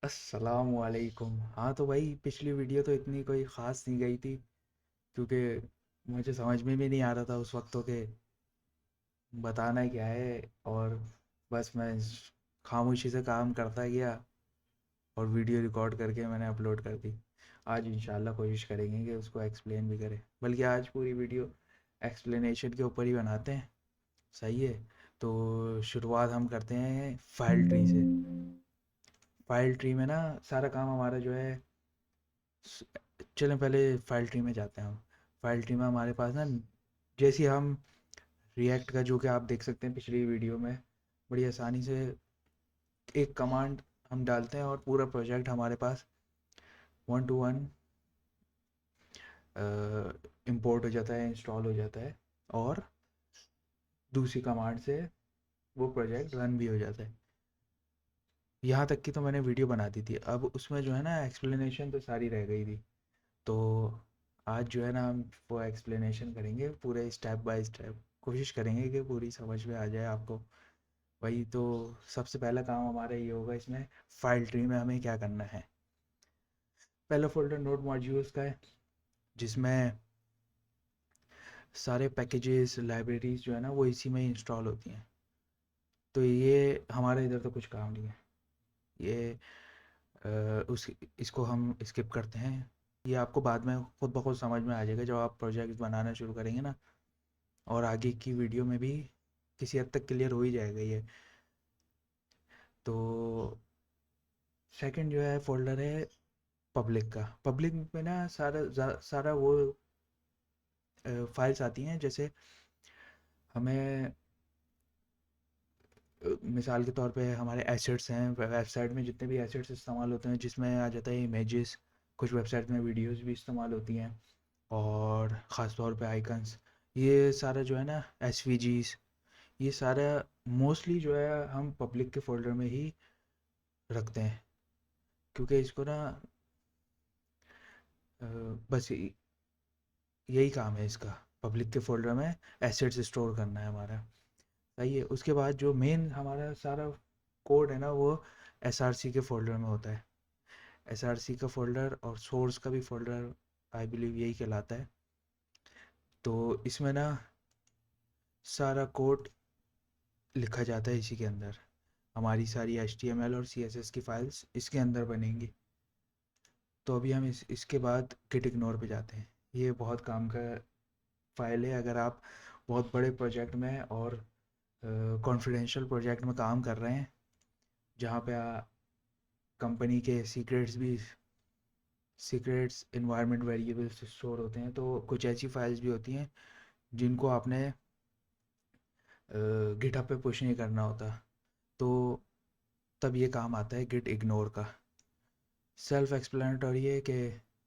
अस्सलामुअलैकुम। हाँ तो भाई पिछली वीडियो तो इतनी कोई ख़ास नहीं गई थी, क्योंकि मुझे समझ में भी नहीं आ रहा था उस वक्त तो कि बताना क्या है। और बस मैं खामोशी से काम करता गया और वीडियो रिकॉर्ड करके मैंने अपलोड कर दी। आज इंशाल्लाह कोशिश करेंगे कि उसको एक्सप्लेन भी करें, बल्कि आज पूरी वीडियो एक्सप्लेनेशन के ऊपर ही बनाते हैं। सही है। तो शुरुआत हम करते हैं फाइल ट्री से। फाइल ट्री में ना सारा काम हमारा जो है, चलें पहले फाइल ट्री में जाते हैं हम। फाइल ट्री में हमारे पास ना, जैसे हम रिएक्ट का जो कि आप देख सकते हैं पिछली वीडियो में, बड़ी आसानी से एक कमांड हम डालते हैं और पूरा प्रोजेक्ट हमारे पास 1 to 1 इंपोर्ट हो जाता है, इंस्टॉल हो जाता है, और दूसरी कमांड से वो प्रोजेक्ट रन भी हो जाता है। यहाँ तक की तो मैंने वीडियो बना दी थी। अब उसमें जो है ना एक्सप्लेनेशन तो सारी रह गई थी। तो आज जो है ना हम वो एक्सप्लेनेशन करेंगे पूरे स्टेप बाय स्टेप। कोशिश करेंगे कि पूरी समझ में आ जाए आपको। वही तो सबसे पहला काम हमारा ये होगा इसमें, फाइल ट्री में हमें क्या करना है। पहला फोल्डर नोड मॉड्यूल्स का है, जिसमें सारे पैकेजेस लाइब्रेरीज जो है ना वो इसी में इंस्टॉल होती हैं। तो ये हमारे इधर तो कुछ काम नहीं है। ये उस इसको हम स्किप करते हैं। ये आपको बाद में खुद ब खुद समझ में आ जाएगा जब आप प्रोजेक्ट बनाना शुरू करेंगे ना, और आगे की वीडियो में भी किसी हद तक क्लियर हो ही जाएगा ये। तो सेकंड जो है फोल्डर है पब्लिक का। पब्लिक में ना सारा वो फाइल्स आती हैं। जैसे हमें मिसाल के तौर पे हमारे एसेट्स हैं, वेबसाइट में जितने भी एसेट्स इस्तेमाल होते हैं, जिसमें आ जाता है इमेजेस। कुछ वेबसाइट में वीडियोस भी इस्तेमाल होती हैं, और ख़ास तौर पे आइकन्स। ये सारा जो है ना एसवीजीज, ये सारा मोस्टली जो है हम पब्लिक के फोल्डर में ही रखते हैं, क्योंकि इसको ना अ, बस यही काम है इसका। पब्लिक के फोल्डर में एसेट्स स्टोर करना है हमारा। सही है। उसके बाद जो मेन हमारा सारा कोड है ना वो एसआरसी के फोल्डर में होता है। एसआरसी का फोल्डर और सोर्स का भी फोल्डर आई बिलीव यही कहलाता है। तो इसमें ना सारा कोड लिखा जाता है इसी के अंदर। हमारी सारी HTML और CSS की फाइल्स इसके अंदर बनेंगी। तो अभी हम इसके बाद गिट इग्नोर पे जाते हैं। ये बहुत काम का फाइल है। अगर आप बहुत बड़े प्रोजेक्ट में और कॉन्फिडेंशियल प्रोजेक्ट में काम कर रहे हैं, जहाँ पे कंपनी के सीक्रेट्स इन्वायरमेंट वेरिएबल्स स्टोर होते हैं, तो कुछ ऐसी फाइल्स भी होती हैं जिनको आपने गिटहब पे पुश नहीं करना होता। तो तब ये काम आता है गिट इग्नोर का। सेल्फ एक्सप्लेनेटरी है कि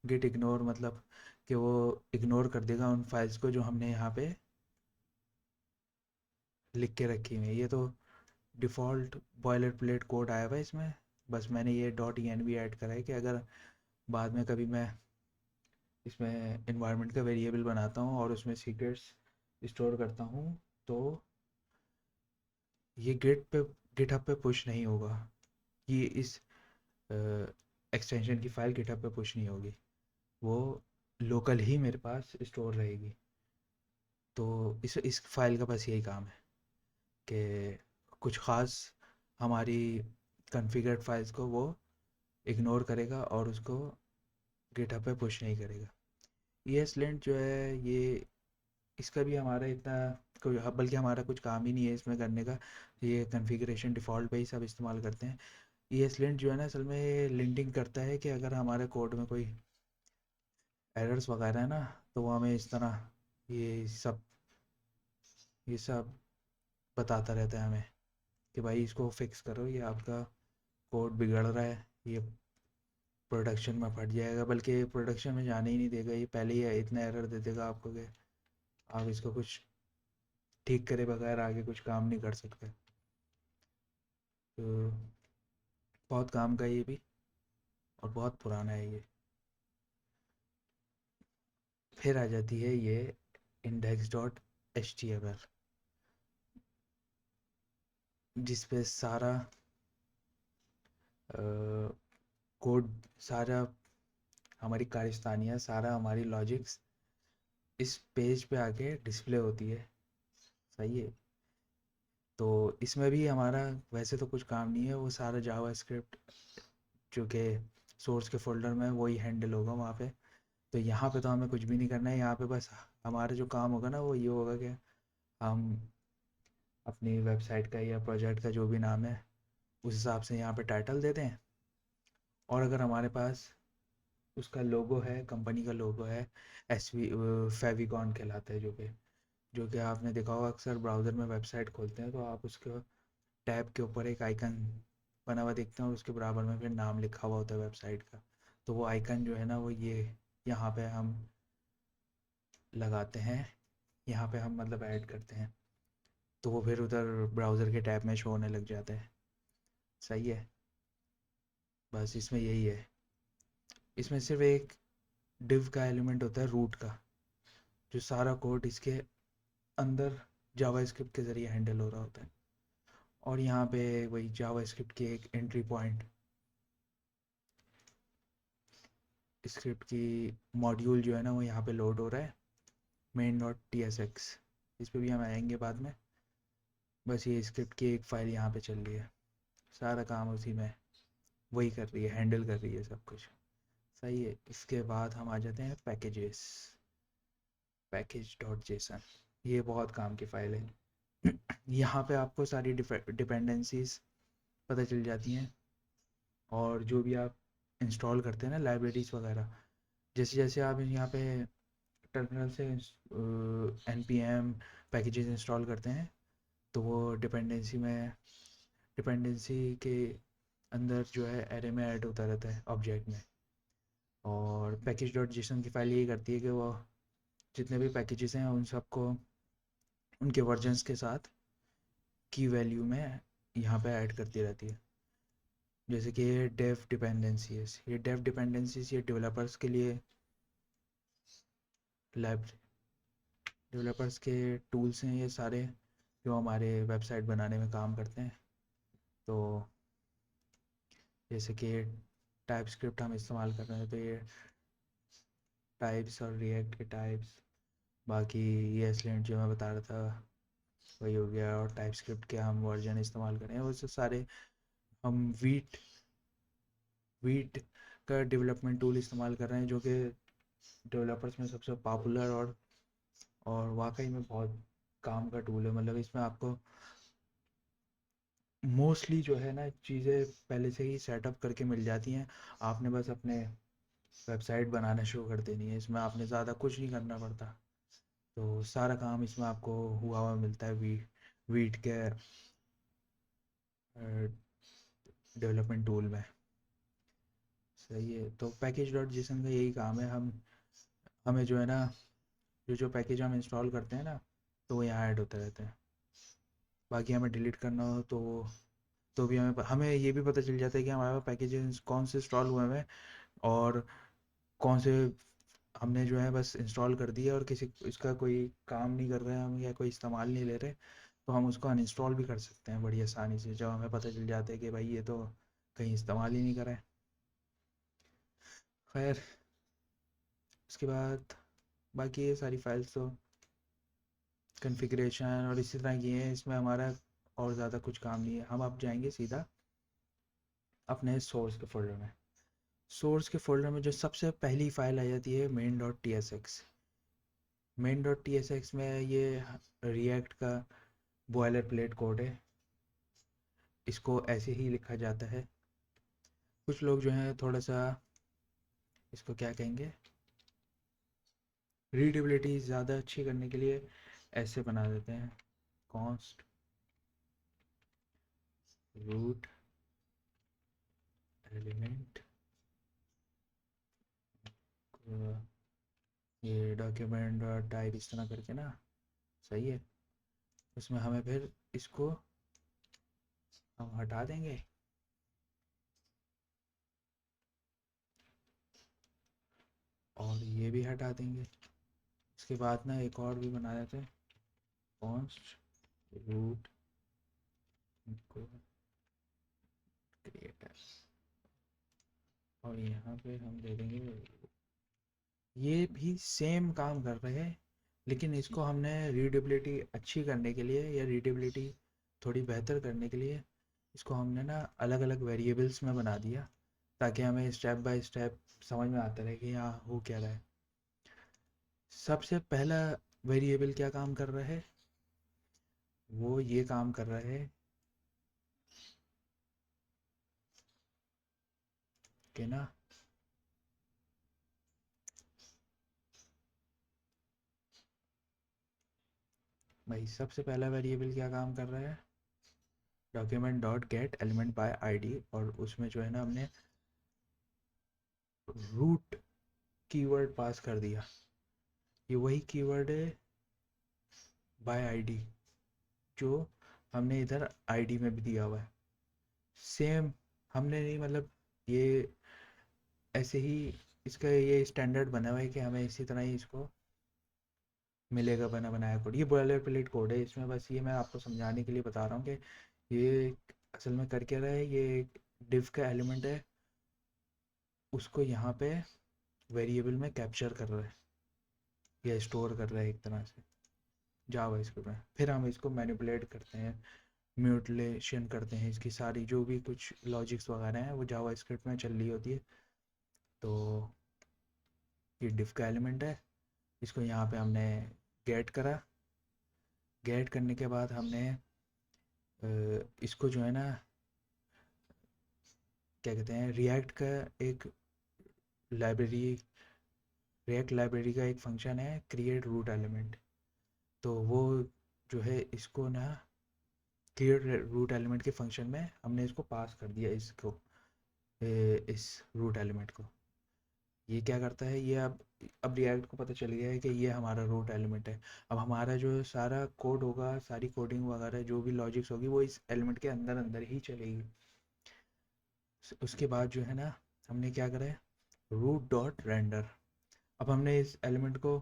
गिट इग्नोर मतलब कि वो इग्नोर कर देगा उन फाइल्स को जो हमने यहाँ पे लिख के रखी हुई है। ये तो डिफ़ॉल्ट बॉयलर प्लेट कोड आया हुआ है इसमें। बस मैंने ये .env ऐड करा है कि अगर बाद में कभी मैं इसमें इन्वायरमेंट का वेरिएबल बनाता हूँ और उसमें सीक्रेट्स स्टोर करता हूँ, तो ये गिटहब पे पुश नहीं होगा। ये इस एक्सटेंशन की फ़ाइल गिटहब पे पुश नहीं होगी, वो लोकल ही मेरे पास स्टोर रहेगी। तो इस फाइल का बस यही काम है कि कुछ ख़ास हमारी कॉन्फ़िगर्ड फाइल्स को वो इग्नोर करेगा और उसको गिटहब पे पुश नहीं करेगा। ESLint जो है ये, इसका भी हमारा इतना कोई, बल्कि हमारा कुछ काम ही नहीं है इसमें करने का। ये कॉन्फ़िगरेशन डिफ़ॉल्ट पे ही सब इस्तेमाल करते हैं। ESLint जो है ना असल में ये लिंटिंग करता है कि अगर हमारे कोड में कोई एरर्स वगैरह है ना, तो वो हमें इस तरह ये सब ये सब बताता रहता है हमें कि भाई इसको फिक्स करो, ये आपका कोड बिगड़ रहा है, ये प्रोडक्शन में फट जाएगा। बल्कि प्रोडक्शन में जाने ही नहीं देगा, ये पहले ही इतना एरर दे देगा आपको कि आप इसको कुछ ठीक करे बगैर आगे कुछ काम नहीं कर सकते। तो बहुत काम का है ये भी, और बहुत पुराना है ये। फिर आ जाती है ये index.html, जिस पे सारा कोड सारा, हमारी कारस्तानियाँ, सारा हमारी लॉजिक्स इस पेज पे आके डिस्प्ले होती है। सही है। तो इसमें भी हमारा वैसे तो कुछ काम नहीं है, वो सारा जावा स्क्रिप्ट जो कि सोर्स के फोल्डर में वही हैंडल होगा वहाँ पे। तो यहाँ पे तो हमें कुछ भी नहीं करना है, यहाँ पे बस हमारा जो काम होगा ना वो ये होगा कि हम अपनी वेबसाइट का या प्रोजेक्ट का जो भी नाम है उस हिसाब से यहाँ पे टाइटल दे दें। और अगर हमारे पास उसका लोगो है, कंपनी का लोगो है, एस वी फेविकॉन कहलाता है, जो कि आपने देखा होगा अक्सर ब्राउज़र में वेबसाइट खोलते हैं तो आप उसके टैब के ऊपर एक आइकन बना हुआ देखते हैं और उसके बराबर में फिर नाम लिखा हुआ होता है वेबसाइट का। तो वो आइकन जो है ना वो ये यहाँ पे हम लगाते हैं, यहाँ पे हम मतलब ऐड करते हैं, तो वो फिर उधर ब्राउज़र के टैब में शो होने लग जाता है। सही है। बस इसमें यही है। इसमें सिर्फ एक डिव का एलिमेंट होता है रूट का, जो सारा कोड इसके अंदर जावास्क्रिप्ट के ज़रिए हैंडल हो रहा होता है। और यहाँ पे वही जावास्क्रिप्ट की एक एंट्री पॉइंट, स्क्रिप्ट की मॉड्यूल जो है ना वो यहाँ पे लोड हो रहा है, main.tsx। इस पे भी हम आएंगे बाद में। बस ये स्क्रिप्ट की एक फ़ाइल यहाँ पे चल रही है, सारा काम उसी में वही कर रही है, हैंडल कर रही है सब कुछ। सही है। इसके बाद हम आ जाते हैं पैकेजेस, package.json। ये बहुत काम की फ़ाइल है। यहाँ पे आपको सारी डिपेंडेंसीज पता चल जाती हैं, और जो भी आप इंस्टॉल करते हैं ना लाइब्रेरीज वगैरह, जैसे जैसे आप यहाँ पे टर्मिनल से N P M packages install करते हैं तो वो डिपेंडेंसी के अंदर जो है एरे में ऐड होता रहता है ऑब्जेक्ट में। और पैकेज डॉट जेसन की फाइल यही करती है कि वो जितने भी पैकेजेस हैं उन सबको उनके वर्जन्स के साथ की वैल्यू में यहाँ पे ऐड करती रहती है। जैसे कि ये डेव डिपेंडेंसीज ये डेवलपर्स के लिए, लैब डेवलपर्स के टूल्स हैं ये सारे, जो हमारे वेबसाइट बनाने में काम करते हैं। तो जैसे कि टाइप स्क्रिप्ट हम इस्तेमाल कर रहे हैं तो ये टाइप्स और रिएक्ट के टाइप्स, बाकी ये एसलेंट जो मैं बता रहा था वही हो गया, और टाइप स्क्रिप्ट के हम वर्जन इस्तेमाल कर रहे हैं वो सब सारे। हम वीट का डेवलपमेंट टूल इस्तेमाल कर रहे हैं जो कि डेवलपर्स में सबसे पॉपुलर और वाकई में बहुत काम का टूल है। मतलब इसमें आपको मोस्टली जो है ना चीज़ें पहले से ही सेटअप करके मिल जाती हैं, आपने बस अपने वेबसाइट बनाना शुरू कर देनी है, इसमें आपने ज़्यादा कुछ नहीं करना पड़ता। तो सारा काम इसमें आपको हुआ हुआ मिलता है वीट के डेवलपमेंट टूल में। सही है। तो पैकेज डॉट जेसन का यही काम है, हमें जो है ना जो पैकेज हम इंस्टॉल करते हैं ना तो वो यहाँ ऐड होते रहते हैं। बाकी हमें डिलीट करना हो तो भी हमें ये भी पता चल जाता है कि हमारे पास पैकेजेस कौन से इंस्टॉल हुए हैं, और कौन से हमने जो है बस इंस्टॉल कर दिया और किसी इसका कोई काम नहीं कर रहे हैं हम या कोई इस्तेमाल नहीं ले रहे, तो हम उसको अनइंस्टॉल भी कर सकते हैं बड़ी आसानी से, जब हमें पता चल जाता है कि भाई ये तो कहीं इस्तेमाल ही नहीं करा है। खैर, उसके बाद बाकी ये सारी फाइल्स तो कन्फिग्रेशन और इसी तरह की हैं, इसमें हमारा और ज़्यादा कुछ काम नहीं है। हम अब जाएंगे सीधा अपने सोर्स के फोल्डर में। सोर्स के फोल्डर में जो सबसे पहली फाइल आ जाती है main.tsx। main.tsx में ये रिएक्ट का बॉयलर प्लेट कोड है, इसको ऐसे ही लिखा जाता है। कुछ लोग जो हैं थोड़ा सा इसको क्या कहेंगे, रीडेबिलिटी ज़्यादा अच्छी करने के लिए ऐसे बना देते हैं, कॉन्स्ट रूट एलिमेंट, ये डॉक्यूमेंट टाइप इस तरह करके ना। सही है। उसमें हमें फिर इसको हम हटा देंगे, और ये भी हटा देंगे। इसके बाद ना एक और भी बना देते हैं, कॉन्स्ट रूट क्रिएटर। और यहाँ पे हम दे देंगे, ये भी सेम काम कर रहे हैं, लेकिन इसको हमने रीडेबिलिटी अच्छी करने के लिए या रीडेबिलिटी थोड़ी बेहतर करने के लिए इसको हमने ना अलग अलग वेरिएबल्स में बना दिया, ताकि हमें स्टेप बाय स्टेप समझ में आता रहे कि यहाँ हो क्या रहा है। सबसे पहला वेरिएबल क्या काम कर रहा है, वो ये काम कर रहा है कि ना भाई सबसे पहला वेरिएबल क्या काम कर रहा है, document dot gate element by ID, और उसमें जो है ना हमने रूट कीवर्ड पास कर दिया। ये वही कीवर्ड है बाय आईडी जो हमने इधर आईडी में भी दिया हुआ है। सेम हमने नहीं, मतलब ये ऐसे ही इसका ये स्टैंडर्ड बना हुआ है कि हमें इसी तरह ही इसको मिलेगा बना बनाया कोड। ये बॉयलर प्लेट कोड है, इसमें बस ये मैं आपको समझाने के लिए बता रहा हूँ कि ये असल में कर क्या रहा है। ये डिव का एलिमेंट है, उसको यहाँ पे वेरिएबल में कैप्चर कर रहा है या स्टोर कर रहा है एक तरह से जावा स्क्रिप्ट में। फिर हम इसको मैनिपुलेट करते हैं, म्यूटिलेशन करते हैं, इसकी सारी जो भी कुछ लॉजिक्स वगैरह हैं वो जावा स्क्रिप्ट में चल रही होती है। तो ये डिफ का एलिमेंट है, इसको यहाँ पे हमने गेट करा। गेट करने के बाद हमने इसको जो है ना क्या कहते हैं, रिएक्ट लाइब्रेरी का एक फंक्शन है क्रिएट रूट एलिमेंट। तो वो जो है इसको ना क्रिएट रूट एलिमेंट के फंक्शन में हमने इसको पास कर दिया, इसको इस रूट एलिमेंट को। ये क्या करता है, ये अब रिएक्ट को पता चल गया है कि ये हमारा रूट एलिमेंट है। अब हमारा जो सारा कोड होगा, सारी कोडिंग वगैरह जो भी लॉजिक्स होगी वो इस एलिमेंट के अंदर अंदर ही चलेगी। उसके बाद जो है ना हमने क्या करा है, रूट डॉट रेंडर। अब हमने इस एलिमेंट को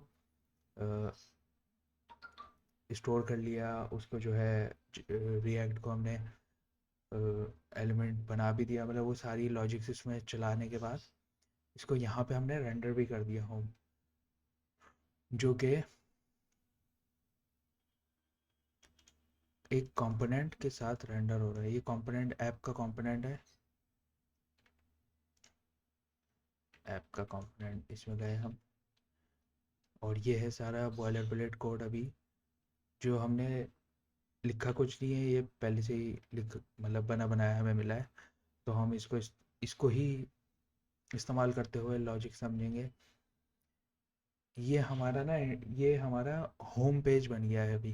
स्टोर कर लिया, उसको जो है रिएक्ट को हमने एलिमेंट बना भी दिया, मतलब वो सारी लॉजिक्स इसमें चलाने के बाद इसको यहाँ पे हमने रेंडर भी कर दिया होम, जो कि एक कंपोनेंट के साथ रेंडर हो रहा है। ये कंपोनेंट ऐप का कंपोनेंट है, ऐप का कंपोनेंट इसमें गए हम, और ये है सारा बॉयलर प्लेट कोड। अभी जो हमने लिखा कुछ नहीं है, ये पहले से ही लिख मतलब बना बनाया हमें मिला है। तो हम इसको ही इस्तेमाल करते हुए लॉजिक समझेंगे। ये हमारा ना, ये हमारा होम पेज बन गया है अभी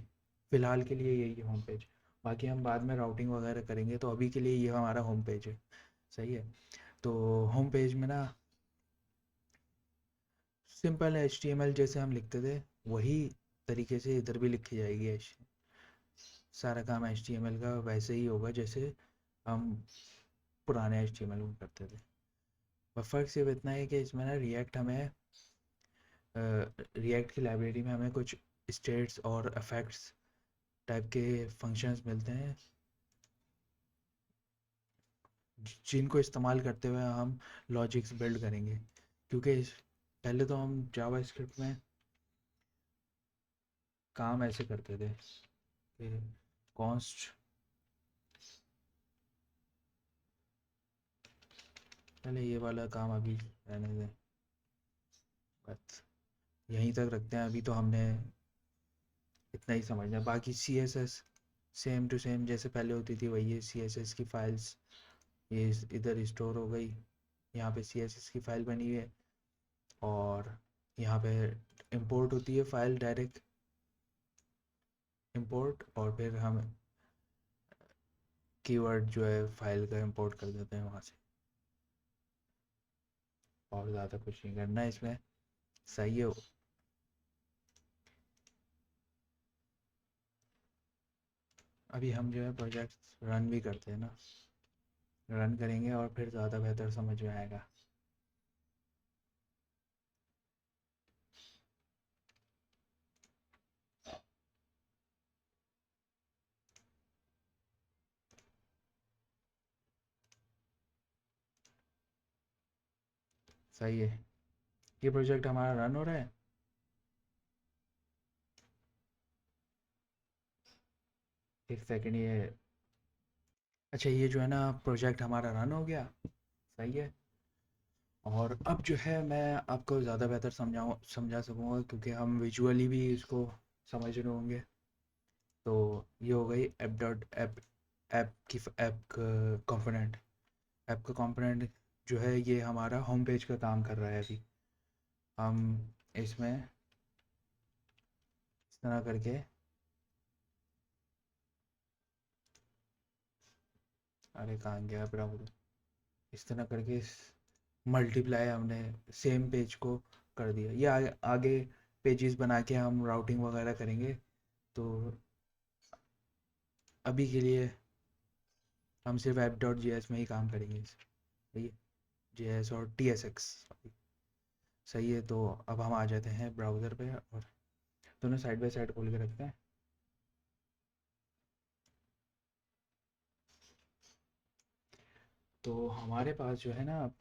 फ़िलहाल के लिए, यही है होम पेज। बाकी हम बाद में राउटिंग वगैरह करेंगे, तो अभी के लिए ये हमारा होम पेज है। सही है। तो होम पेज में ना सिंपल HTML जैसे हम लिखते थे वही तरीके से इधर भी लिखी जाएगी। सारा काम HTML का वैसे ही होगा जैसे हम पुराने HTML में करते थे। बस फ़र्क सिर्फ इतना है कि इसमें ना रिएक्ट की लाइब्रेरी में हमें कुछ स्टेट्स और इफेक्ट्स टाइप के फंक्शंस मिलते हैं, जिनको इस्तेमाल करते हुए हम लॉजिक्स बिल्ड करेंगे। क्योंकि पहले तो हम जावा स्क्रिप्ट में काम ऐसे करते थे कि कॉन्स्ट, पहले ये वाला काम अभी रहने दें, बस यहीं तक रखते हैं। अभी तो हमने इतना ही समझना है। बाकी CSS सेम टू सेम जैसे पहले होती थी वही है। CSS की फाइल्स ये इधर स्टोर हो गई, यहाँ पे CSS की फ़ाइल बनी हुई है, और यहाँ पे इंपोर्ट होती है फ़ाइल, डायरेक्ट इंपोर्ट, और फिर हम कीवर्ड जो है फ़ाइल का इंपोर्ट कर देते हैं वहाँ से। और ज़्यादा कुछ नहीं करना है इसमें। सही है। अभी हम जो है प्रोजेक्ट रन भी करते हैं ना, रन करेंगे और फिर ज़्यादा बेहतर समझ में आएगा। सही है। ये प्रोजेक्ट हमारा रन हो रहा है। एक सेकंड ये, अच्छा ये जो है ना प्रोजेक्ट हमारा रन हो गया। सही है। और अब जो है मैं आपको ज़्यादा बेहतर समझा सकूँगा क्योंकि हम विजुअली भी इसको समझ रहे होंगे। तो ये हो गई app dot app, app component. App का कंपोनेंट जो है ये हमारा होम पेज का काम कर रहा है अभी। हम इसमें इस तरह करके, अरे कहाँ गया ब्राउज़र, इस तरह करके मल्टीप्लाई हमने सेम पेज को कर दिया। ये आगे पेजेस बना के हम राउटिंग वगैरह करेंगे। तो अभी के लिए हम सिर्फ ऐप डॉट जी एस में ही काम करेंगे। सही है। जी एस और टी एस एक्स। सही है। तो अब हम आ जाते हैं ब्राउज़र पे और दोनों साइड बाय साइड खोल के रखते हैं। तो हमारे पास जो है ना अब,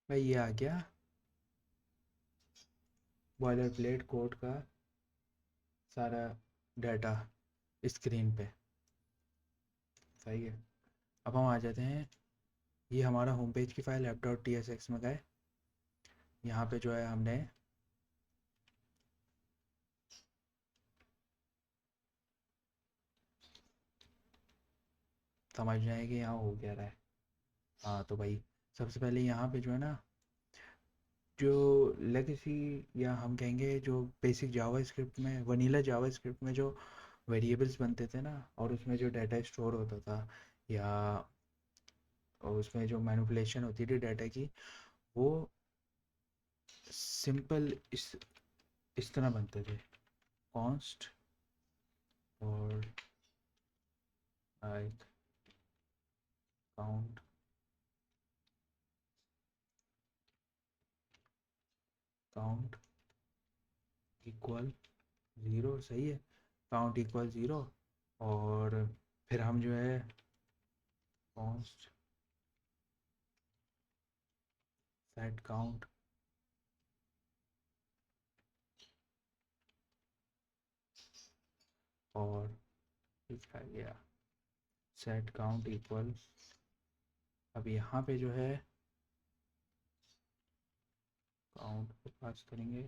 भाई ये आ गया बॉयलर प्लेट कोड का सारा डाटा स्क्रीन पे। सही है। अब हम आ जाते हैं, ये हमारा होम पेज की file app dot T S x में गए। यहाँ पे जो है हमने समझना है कि यहाँ हो क्या रहा है। हाँ तो भाई सबसे पहले यहाँ पे जो है ना, जो लेगेसी या हम कहेंगे जो बेसिक जावा स्क्रिप्ट में, वनीला जावा स्क्रिप्ट में जो वेरिएबल्स बनते थे ना और उसमें जो डाटा स्टोर होता था या उसमें जो मैनिपुलेशन होती थी डाटा की, वो सिंपल इस तरह बनते थे। कॉन्स्ट और like count, count equal zero. सही है। Count equal zero. और फिर हम जो है कॉन्स्ट सेट काउंट, और इसका गया सेट काउंट इक्वल, अब यहाँ पे जो है काउंट को पास करेंगे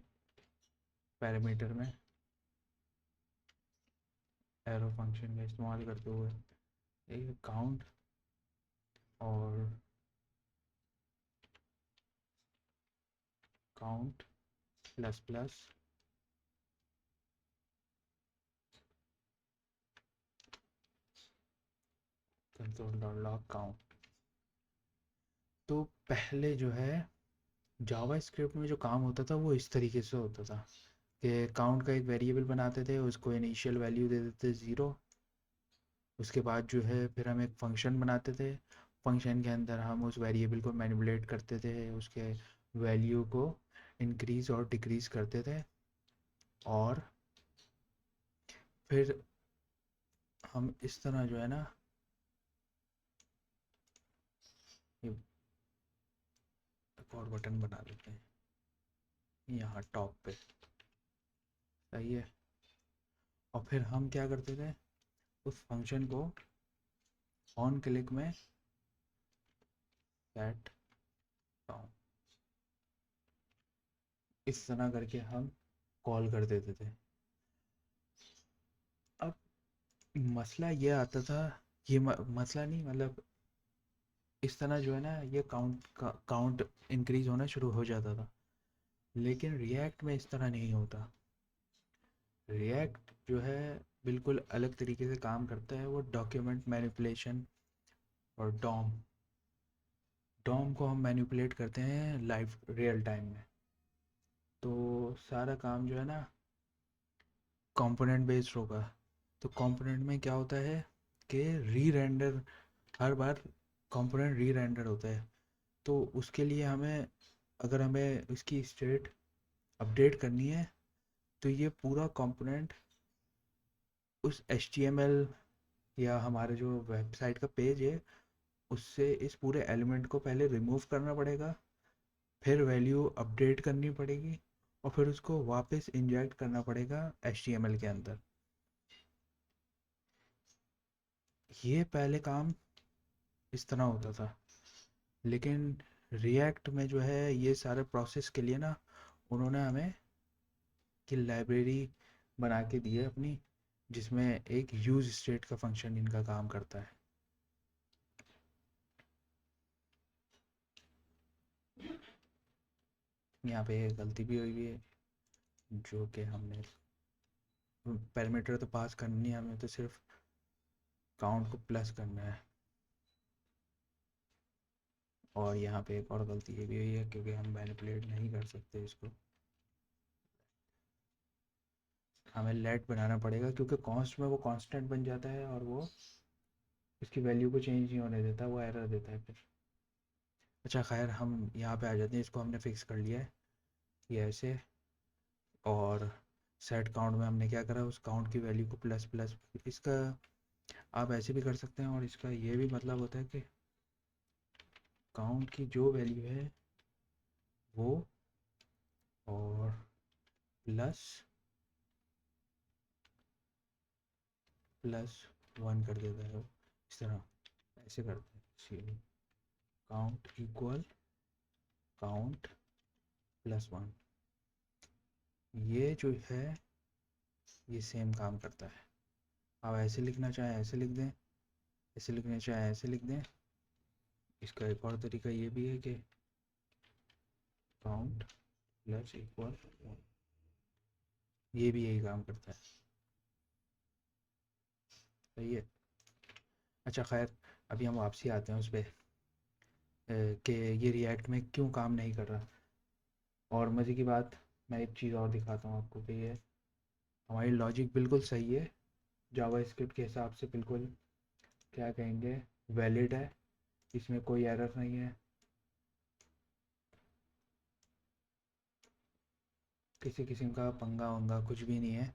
पैरामीटर में एरो फंक्शन का इस्तेमाल करते हुए। एक काउंट और count plus plus console dot log count. तो पहले जो है जावा स्क्रिप्ट में जो काम होता था वो इस तरीके से होता था कि काउंट का एक वेरिएबल बनाते थे, उसको इनिशियल वैल्यू दे देते ज़ीरो। उसके बाद जो है फिर हम एक फंक्शन बनाते थे। फंक्शन के अंदर हम उस वेरिएबल को मैनिपुलेट करते थे, उसके वैल्यू को इंक्रीज़ और डिक्रीज़ करते थे। और फिर हम इस तरह जो है ना, ये एक और बटन बना देते हैं यहाँ टॉप पे। सही है। और फिर हम क्या करते थे, उस फंक्शन को ऑन क्लिक में सेट डाउन इस तरह करके हम कॉल कर देते थे। अब मसला ये आता था, ये मसला नहीं मतलब इस तरह जो है ना ये काउंट इंक्रीज होना शुरू हो जाता था। लेकिन रिएक्ट में इस तरह नहीं होता। रिएक्ट जो है बिल्कुल अलग तरीके से काम करता है। वो डॉक्यूमेंट मैनिपुलेशन और डॉम, डॉम को हम मैनिपुलेट करते हैं लाइव रियल टाइम में। तो सारा काम जो है ना कंपोनेंट बेस्ड होगा। तो कंपोनेंट में क्या होता है कि री रेंडर, हर बार कंपोनेंट री रेंडर होता है। तो उसके लिए हमें, अगर हमें इसकी स्टेट अपडेट करनी है, तो ये पूरा कंपोनेंट उस HTML या हमारे जो वेबसाइट का पेज है उससे इस पूरे एलिमेंट को पहले रिमूव करना पड़ेगा, फिर वैल्यू अपडेट करनी पड़ेगी, और फिर उसको वापस इंजेक्ट करना पड़ेगा HTML के अंदर। ये पहले काम इस तरह होता था, लेकिन रिएक्ट में जो है ये सारे प्रोसेस के लिए ना उन्होंने हमें कि लाइब्रेरी बना के दी है अपनी, जिसमें एक यूज स्टेट का फंक्शन इनका काम करता है। यहाँ पे गलती भी हुई है, जो कि हमने पैरामीटर तो पास करनी है, हमें तो सिर्फ काउंट को प्लस करना है। और यहाँ पे एक और गलती ये भी हुई है, क्योंकि हम मैनिपुलेट नहीं कर सकते इसको, हमें लेट बनाना पड़ेगा, क्योंकि कॉन्स्ट में वो कांस्टेंट बन जाता है और वो इसकी वैल्यू को चेंज नहीं होने देता, वो एरर देता है फिर। अच्छा खैर, हम यहाँ पे आ जाते हैं, इसको हमने फिक्स कर लिया है ये ऐसे। और सेट काउंट में हमने क्या करा, उस काउंट की वैल्यू को प्लस प्लस, इसका आप ऐसे भी कर सकते हैं, और इसका ये भी मतलब होता है कि काउंट की जो वैल्यू है वो, और प्लस प्लस वन कर देता है वो, इस तरह ऐसे करते हैं। इसीलिए count equal count plus one, ये जो है ये सेम काम करता है। आप ऐसे लिखना चाहें ऐसे लिख दें, ऐसे लिखना चाहें ऐसे लिख दें। इसका एक और तरीका ये भी है कि काउंट प्लस इक्वल, ये भी यही काम करता है। सही है। अच्छा खैर, अभी हम वापसी आते हैं उस पर कि ये रिएक्ट में क्यों काम नहीं कर रहा। और मज़े की बात, मैं एक चीज़ और दिखाता हूँ आपको कि ये हमारी लॉजिक बिल्कुल सही है, जावा स्क्रिप्ट के हिसाब से बिल्कुल, क्या कहेंगे, वैलिड है, इसमें कोई एरर नहीं है, किसी किस्म का पंगा वंगा कुछ भी नहीं है।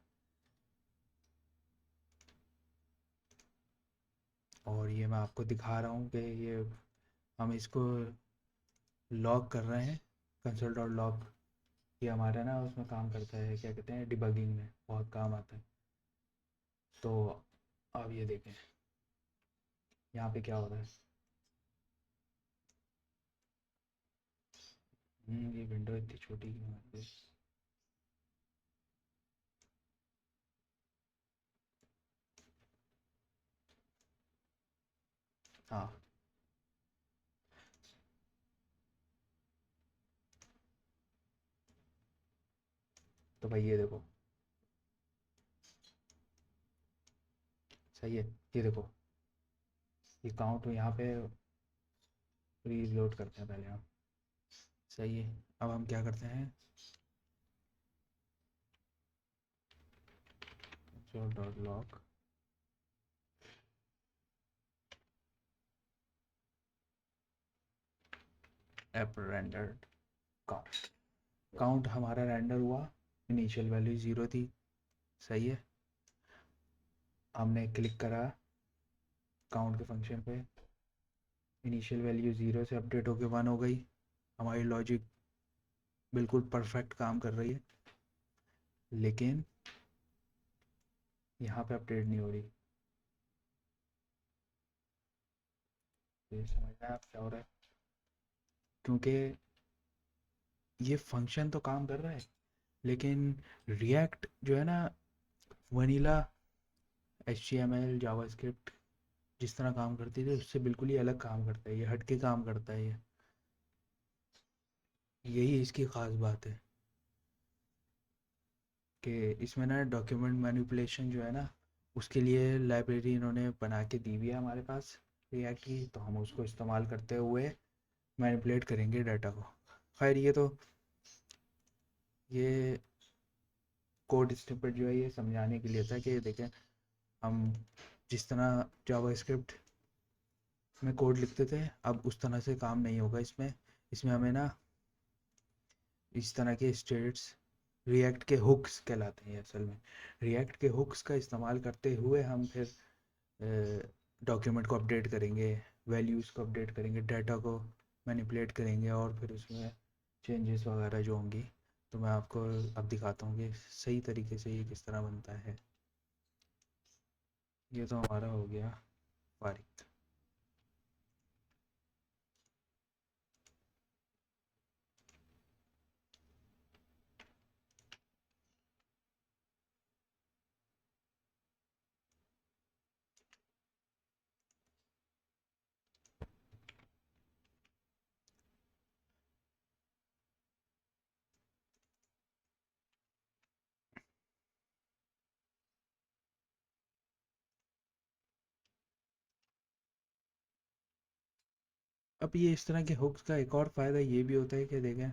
और ये मैं आपको दिखा रहा हूँ कि ये हम इसको लॉग कर रहे हैं, कंसोल डॉट लॉग, ये हमारा ना उसमें काम करता है, क्या कहते हैं, डिबगिंग में बहुत काम आता है। तो अब ये देखें यहाँ पे क्या हो रहा है। ये विंडो इतनी छोटी क्यों है। हाँ, तो भाई ये देखो, सही है, ये देखो, ये काउंट यहाँ पे रीलोड करते हैं पहले हम। सही है। अब हम क्या करते हैं, जो dot log app rendered count, count हमारा रेंडर हुआ, इनिशियल वैल्यू 0 थी। सही है। हमने क्लिक करा काउंट के फंक्शन पे, इनिशियल वैल्यू 0 से अपडेट होके 1 हो गई। हमारी लॉजिक बिल्कुल परफेक्ट काम कर रही है, लेकिन यहाँ पे अपडेट नहीं हो रही। तो ये समझना है आप क्या हो रहा है, क्योंकि ये फंक्शन तो काम कर रहा है, लेकिन रिएक्ट जो है ना, वनीला HTML जावास्क्रिप्ट जिस तरह काम करती थी उससे बिल्कुल ही अलग काम करता है, ये हट के काम करता है ये, यही इसकी ख़ास बात है कि इसमें ना डॉक्यूमेंट मैनिपुलेशन जो है ना, उसके लिए लाइब्रेरी इन्होंने बना के दी हुई है हमारे पास रिएक्ट की, तो हम उसको इस्तेमाल करते हुए मैनिपुलेट करेंगे डाटा को। खैर, ये कोड स्निपेट जो है ये समझाने के लिए था कि देखें, हम जिस तरह जावास्क्रिप्ट में कोड लिखते थे अब उस तरह से काम नहीं होगा इसमें। इसमें हमें ना इस तरह के स्टेट्स रिएक्ट के हुक्स कहलाते हैं असल में। रिएक्ट के हुक्स का इस्तेमाल करते हुए हम फिर डॉक्यूमेंट को अपडेट करेंगे, वैल्यूज़ को अपडेट करेंगे, डाटा को मैनिपुलेट करेंगे और फिर उसमें चेंजेस वगैरह जो होंगी तो मैं आपको अब दिखाता हूँ कि सही तरीके से ये किस तरह बनता है। ये तो हमारा हो गया फारिग। अब ये इस तरह के हुक्स का एक और फ़ायदा ये भी होता है कि देखें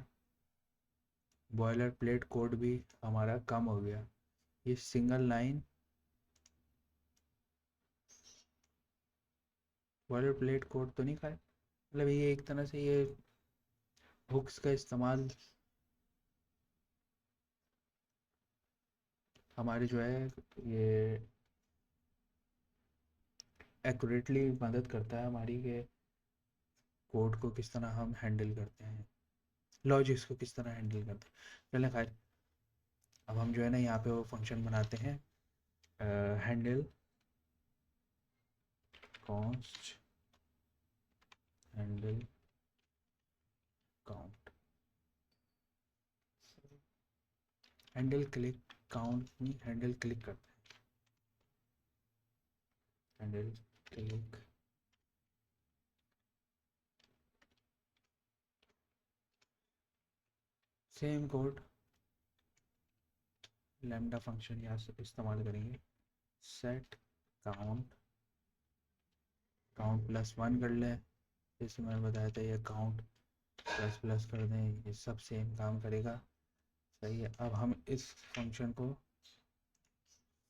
बॉयलर प्लेट कोड भी हमारा कम हो गया। ये single line boiler plate code तो नहीं खाए, मतलब ये एक तरह से ये हुक्स का इस्तेमाल हमारे जो है ये एक्यूरेटली मदद करता है हमारी के कोड को किस तरह हम हैंडल करते हैं, लॉजिक्स को किस तरह हैंडल करते हैं। चलें खैर, अब हम जो है ना यहाँ पे वो फंक्शन बनाते हैं handle const handle count. Handle click count में हैंडल क्लिक करते हैं, handle click same code lambda function यहाँ से इस्तेमाल करेंगे। Set count count plus one कर लें, जैसे मैंने बताया था ये काउंट प्लस प्लस कर दें, ये सब सेम काम करेगा। सही है। अब हम इस फंक्शन को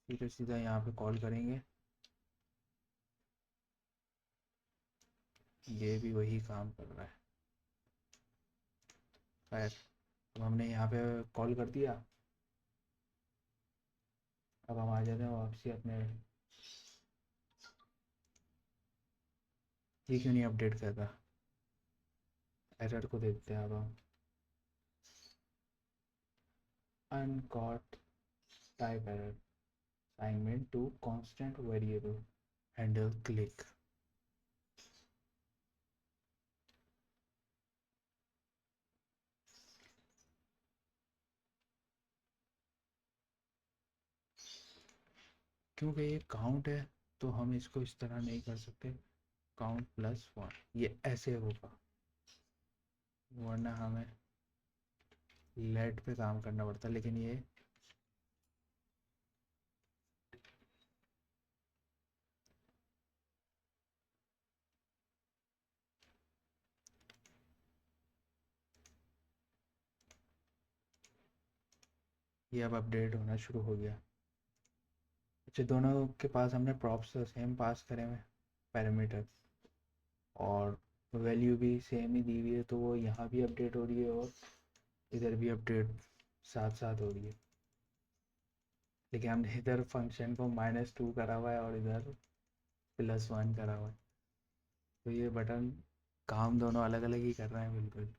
सीधे सीधा यहाँ पे कॉल करेंगे, ये भी वही काम कर रहा है। खैर, अब हमने यहाँ पे कॉल कर दिया। अब हम आ जाते हैं वापसी अपने, ये क्यों नहीं अपडेट करता, एरर को देखते हैं। अब हम uncaught type error assignment to constant variable handle click। क्योंकि ये काउंट है तो हम इसको इस तरह नहीं कर सकते, काउंट प्लस वन ये ऐसे होगा, वरना हमें लेट पे काम करना पड़ता। लेकिन ये अब अपडेट होना शुरू हो गया। अच्छा, दोनों के पास हमने प्रॉप्स सेम पास करे हुए पैरामीटर और वैल्यू भी सेम ही दी हुई है, तो वो यहाँ भी अपडेट हो रही है और इधर भी अपडेट साथ साथ हो रही है। लेकिन हमने इधर फंक्शन को -2 करा हुआ है और इधर +1 करा हुआ है, तो ये बटन काम दोनों अलग अलग ही कर रहे हैं बिल्कुल।